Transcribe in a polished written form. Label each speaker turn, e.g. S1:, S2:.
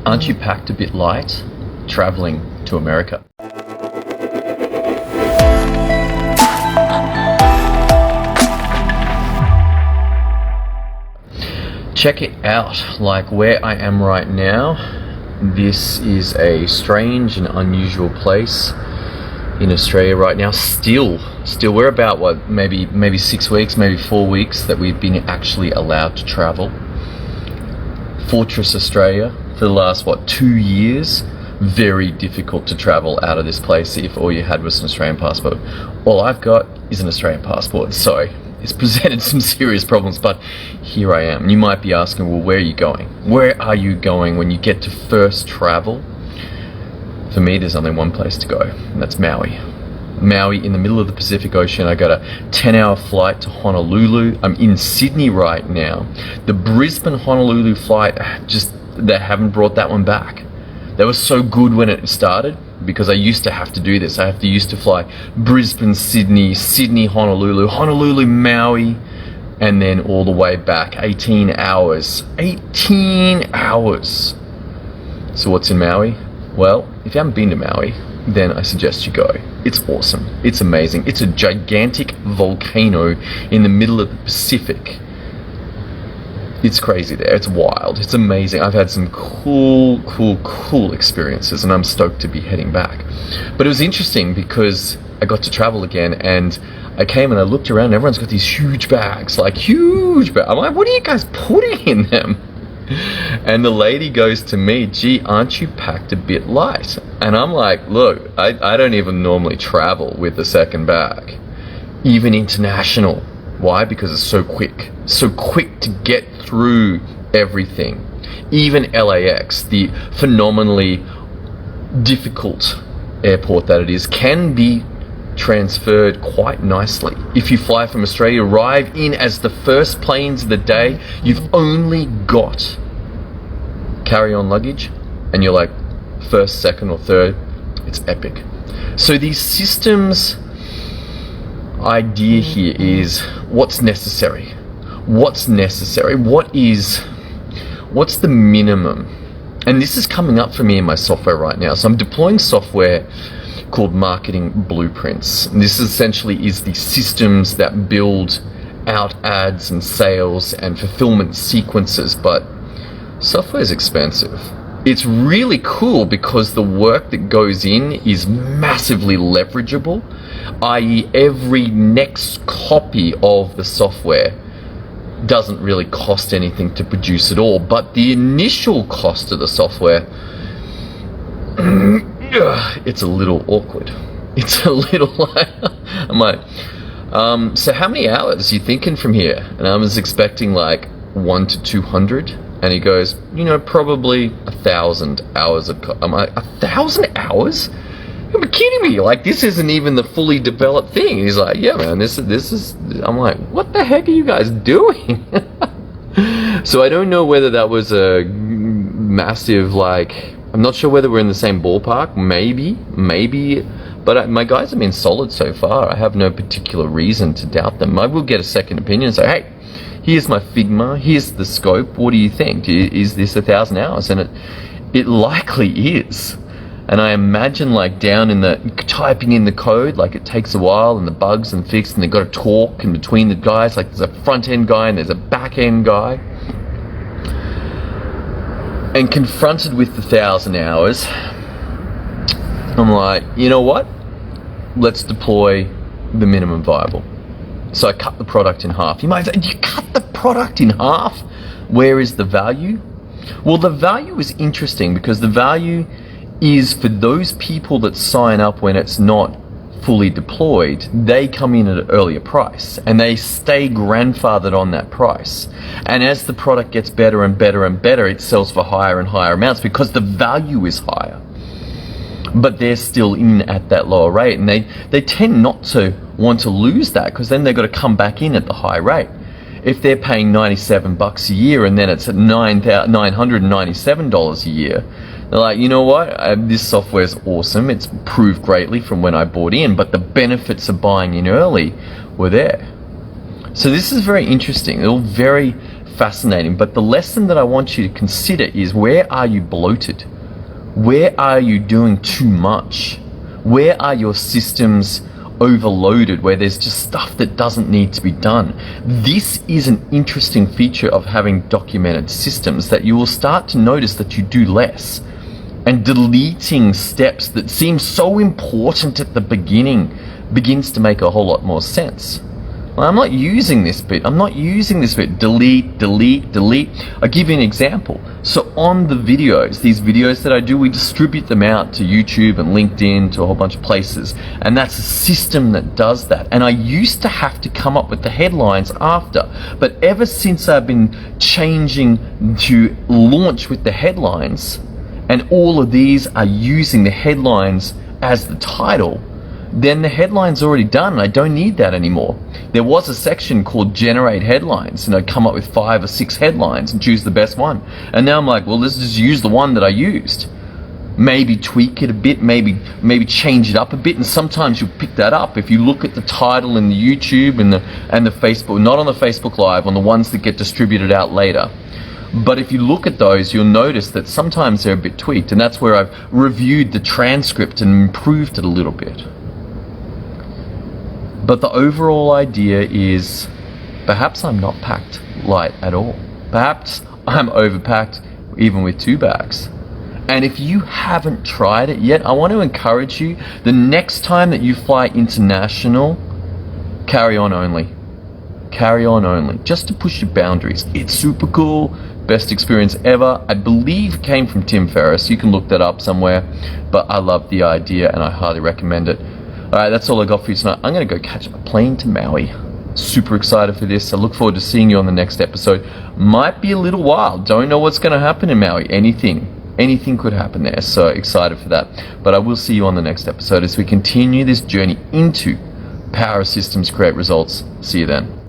S1: Aren't you packed a bit light traveling to America? Check it out, like where I am right now. This is a strange and unusual place in Australia right now. Still we're about what, maybe 6 weeks, maybe 4 weeks that we've been actually allowed to travel. Fortress Australia for the last 2 years. Very difficult to travel out of this place if all you had was an Australian passport. All I've got is an Australian passport, so it's presented some serious problems, but here I am. You might be asking, well, where are you going? Where are you going when you get to first travel? For me, there's only one place to go, and that's Maui. Maui in the middle of the Pacific Ocean. I got a 10-hour flight to Honolulu. I'm in Sydney right now. The Brisbane-Honolulu flight, they haven't brought that one back. That was so good when it started, because I used to have to do this. I used to fly Brisbane, Sydney, Sydney, Honolulu, Honolulu, Maui, and then all the way back. 18 hours. 18 hours. So what's in Maui? Well, if you haven't been to Maui, then I suggest you go. It's awesome. It's amazing. It's a gigantic volcano in the middle of the Pacific. It's crazy there. It's wild. It's amazing. I've had some cool experiences, and I'm stoked to be heading back. But it was interesting because I got to travel again, and I came and I looked around, and everyone's got these huge bags, like huge bags. I'm like, what are you guys putting in them? And the lady goes to me, gee, aren't you packed a bit light? And I'm like, look, I don't even normally travel with the second bag, even international. Why? Because it's so quick to get through everything. Even LAX, the phenomenally difficult airport that it is, can be transferred quite nicely. If you fly from Australia, arrive in as the first planes of the day, you've only got carry-on luggage, and you're like first, second, or third. It's epic. So these systems idea here is what's necessary. What's the minimum? And this is coming up for me in my software right now. So I'm deploying software called Marketing Blueprints. And this essentially is the systems that build out ads and sales and fulfillment sequences, but software is expensive. It's really cool because the work that goes in is massively leverageable, i.e. every next copy of the software doesn't really cost anything to produce at all, but the initial cost of the software, it's a little awkward. It's a little like, I'm like, so how many hours are you thinking from here? And I was expecting like 1 to 200. And he goes, probably 1,000 hours of I'm like, 1,000 hours? You're kidding me. Like, this isn't even the fully developed thing. He's like, yeah, man, this is, I'm like, what the heck are you guys doing? So I don't know whether that was a massive, like, I'm not sure whether we're in the same ballpark. Maybe, but my guys have been solid so far. I have no particular reason to doubt them. I will get a second opinion and say, hey, here's my Figma, here's the scope, what do you think? Is this 1,000 hours? And it likely is. And I imagine like down in the, typing in the code, like it takes a while and the bugs and fixed and they've got to talk in between the guys, like there's a front end guy and there's a back end guy. And confronted with the 1,000 hours, I'm like, you know what? Let's deploy the minimum viable. So I cut the product in half. You might say, you cut the product in half? Where is the value? Well, the value is interesting because the value is for those people that sign up when it's not fully deployed. They come in at an earlier price and they stay grandfathered on that price. And as the product gets better and better and better, it sells for higher and higher amounts because the value is higher. But they're still in at that lower rate, and they tend not to want to lose that because then they've got to come back in at the high rate. If they're paying $97 a year and then it's at $997 a year, they're like, you know what, this software is awesome, it's improved greatly from when I bought in, but the benefits of buying in early were there. So this is very interesting. They're all very fascinating. But the lesson that I want you to consider is, where are you bloated? Where are you doing too much? Where are your systems overloaded, where there's just stuff that doesn't need to be done? This is an interesting feature of having documented systems, that you will start to notice that you do less, and deleting steps that seem so important at the beginning begins to make a whole lot more sense. I'm not using this bit. Delete, delete, delete. I'll give you an example. So on the videos, these videos that I do, we distribute them out to YouTube and LinkedIn, to a whole bunch of places. And that's a system that does that. And I used to have to come up with the headlines after. But ever since I've been changing to launch with the headlines, and all of these are using the headlines as the title, then the headline's already done, and I don't need that anymore. There was a section called generate headlines, and I'd come up with 5 or 6 headlines and choose the best one. And now I'm like, well, let's just use the one that I used. Maybe tweak it a bit, maybe change it up a bit, and sometimes you'll pick that up if you look at the title in the YouTube and the Facebook, not on the Facebook Live, on the ones that get distributed out later. But if you look at those, you'll notice that sometimes they're a bit tweaked, and that's where I've reviewed the transcript and improved it a little bit. But the overall idea is, perhaps I'm not packed light at all. Perhaps I'm overpacked even with 2 bags. And if you haven't tried it yet, I want to encourage you, the next time that you fly international, carry on only. Carry on only, just to push your boundaries. It's super cool, best experience ever. I believe it came from Tim Ferriss. You can look that up somewhere, but I love the idea and I highly recommend it. All right, that's all I got for you tonight. I'm going to go catch a plane to Maui. Super excited for this. I look forward to seeing you on the next episode. Might be a little while. Don't know what's going to happen in Maui. Anything could happen there. So excited for that. But I will see you on the next episode as we continue this journey into Power Systems Create Results. See you then.